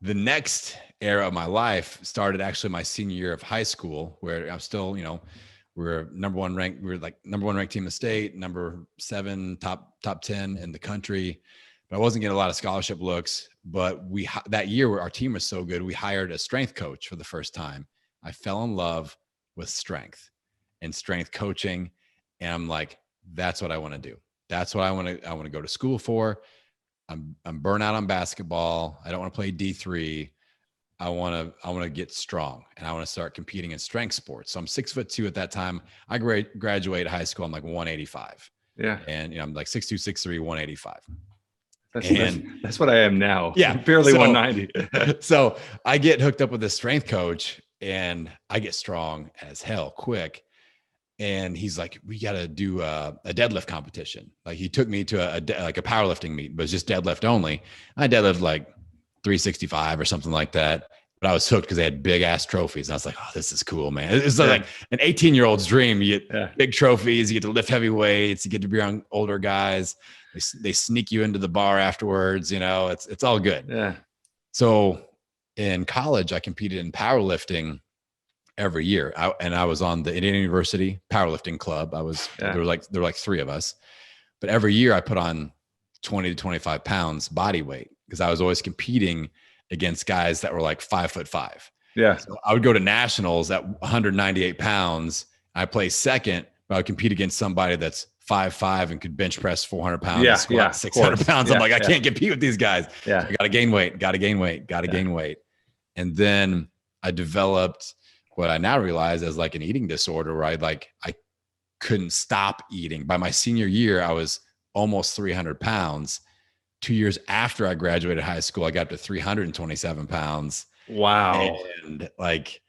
The next era of my life started actually my senior year of high school, where I'm still, we're number one ranked. We were like number one ranked team in the state, number 7, top 10 in the country. But I wasn't getting a lot of scholarship looks. But that year, where our team was so good, we hired a strength coach for the first time. I fell in love with strength and strength coaching, and I'm like, that's what I want to do. That's what I want to go to school for. I'm burnt out on basketball. I don't want to play D3. I want to get strong, and I want to start competing in strength sports. So I'm 6'2" at that time. I graduated high school. I'm like 185. Yeah. And I'm like 6'2", 6'3", 185. That's what I am now. Yeah. Barely 190. So I get hooked up with a strength coach, and I get strong as hell quick. And he's like, we got to do a deadlift competition. Like, he took me to a powerlifting meet, but it's just deadlift only. I deadlift like 365 or something like that. But I was hooked because they had big ass trophies. And I was like, oh, this is cool, man. It's like an 18-year-old's dream. You get big trophies, you get to lift heavy weights, you get to be around older guys. They sneak you into the bar afterwards. It's all good. Yeah. So in college, I competed in powerlifting every year. I was on the Indiana University powerlifting club. There were like 3 of us, but every year I put on 20 to 25 pounds body weight, because I was always competing against guys that were like 5'5". Yeah. So I would go to nationals at 198 pounds. I placed second, but I would compete against somebody that's 5'5" and could bench press 400 pounds, and squat 600 pounds. I'm like, I can't compete with these guys. Yeah. So I got to gain weight, gain weight. And then I developed what I now realize as like an eating disorder, where I couldn't stop eating. By my senior year, I was almost 300 pounds. 2 years after I graduated high school, I got to 327 pounds. Wow. And like,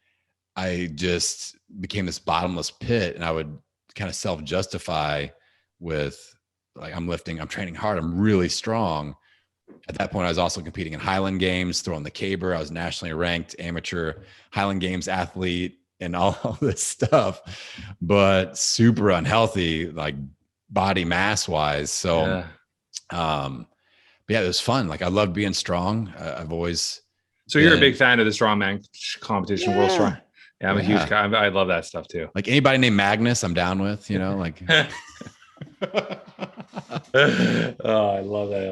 I just became this bottomless pit, and I would kind of self-justify with like, I'm training hard, I'm really strong. At that point, I was also competing in Highland Games, throwing the caber. I was nationally ranked amateur Highland Games athlete and all this stuff, but super unhealthy, like body mass wise. So, but yeah, it was fun. Like, I loved being strong. I've always. So you're a big fan of the strongman competition, World Strong. Yeah, I'm a huge guy. I love that stuff too. Like, anybody named Magnus, I'm down with, like. Oh, I love it. I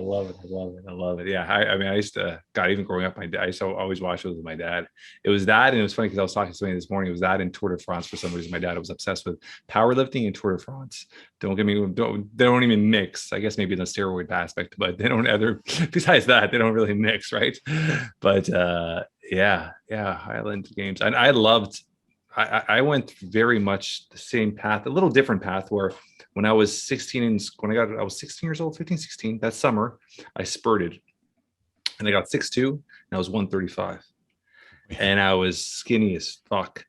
love it. Yeah. I mean, I used to, even growing up, I used to always watch it with my dad. It was that. And it was funny because I was talking to somebody this morning. It was that in Tour de France for some reason. My dad was obsessed with powerlifting and Tour de France. They don't even mix. I guess maybe in the steroid aspect, but they don't besides that, they don't really mix. Right. But Highland Games. And I went very much the same path, a little different path, where when I was 16 I was 16 years old, 15, 16, that summer, I spurted and I got 6'2", and I was 135 and I was skinny as fuck.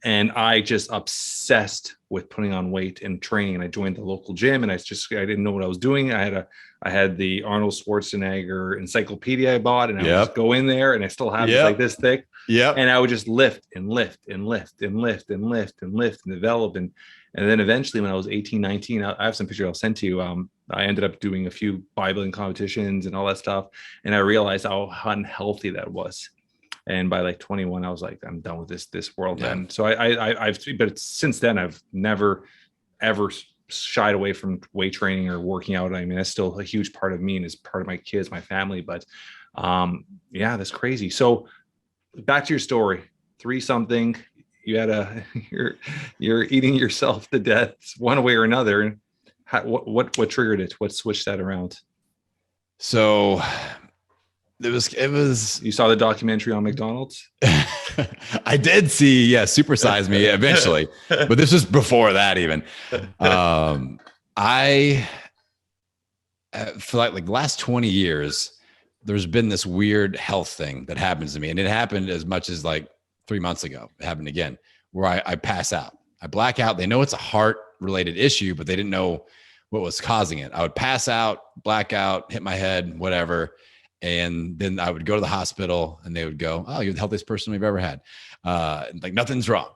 And I just obsessed with putting on weight and training. And I joined the local gym, and I didn't know what I was doing. I had the Arnold Schwarzenegger encyclopedia I bought, and I would just go in there, and I still have it like this thick. Yeah. And I would just lift and lift and lift and lift and lift and lift and develop. And then eventually, when I was 18, 19, I have some pictures I'll send to you. I ended up doing a few bodybuilding competitions and all that stuff. And I realized how unhealthy that was. And by like 21, I was like, I'm done with this world. Yeah. And so but since then, I've never, ever shied away from weight training or working out. I mean, that's still a huge part of me and is part of my kids, my family. But that's crazy. So back to your story, 3-something, you had you're eating yourself to death one way or another. What triggered it? What switched that around? So it was. You saw the documentary on McDonald's? I did see, Super Size Me eventually, but this was before that even. I for like the last 20 years, there's been this weird health thing that happens to me, and it happened as much as like 3 months ago. It happened again, where I pass out, I black out. They know it's a heart related issue, but they didn't know what was causing it. I would pass out, black out, hit my head, whatever. And then I would go to the hospital, and they would go, "Oh, you're the healthiest person we've ever had. Like, nothing's wrong."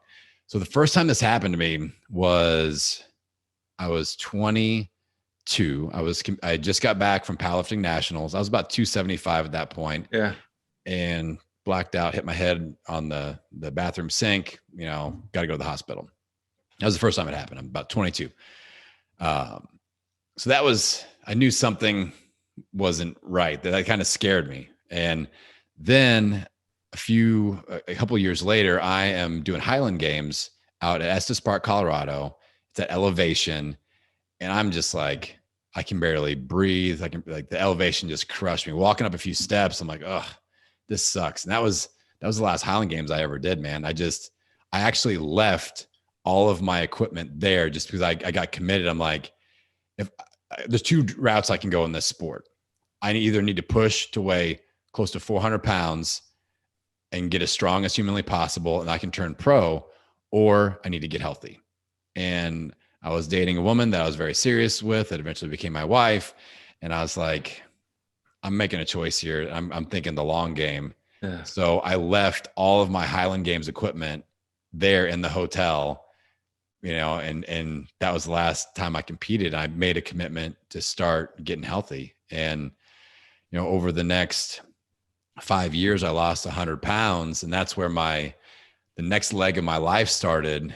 So the first time this happened to me was I was 22. I just got back from powerlifting nationals. I was about 275 at that point. Yeah. and blacked out, hit my head on the bathroom sink, got to go to the hospital. That was the first time it happened. I'm about 22. So I knew something wasn't right. That kind of scared me. And then a couple of years later, I am doing Highland Games out at Estes Park, Colorado. It's at elevation. And I'm just like, I can barely breathe. The elevation just crushed me. Walking up a few steps, I'm like, oh, this sucks. And that was the last Highland Games I ever did, man. I actually left all of my equipment there just because I got committed. I'm like, if there's two routes I can go in this sport, I either need to push to weigh close to 400 pounds and get as strong as humanly possible, and I can turn pro, or I need to get healthy. And I was dating a woman that I was very serious with that eventually became my wife. And I was like, I'm making a choice here. I'm thinking the long game. Yeah. So I left all of my Highland Games equipment there in the hotel, and that was the last time I competed. I made a commitment to start getting healthy. And, over the next 5 years, I lost 100 pounds. And that's where the next leg of my life started,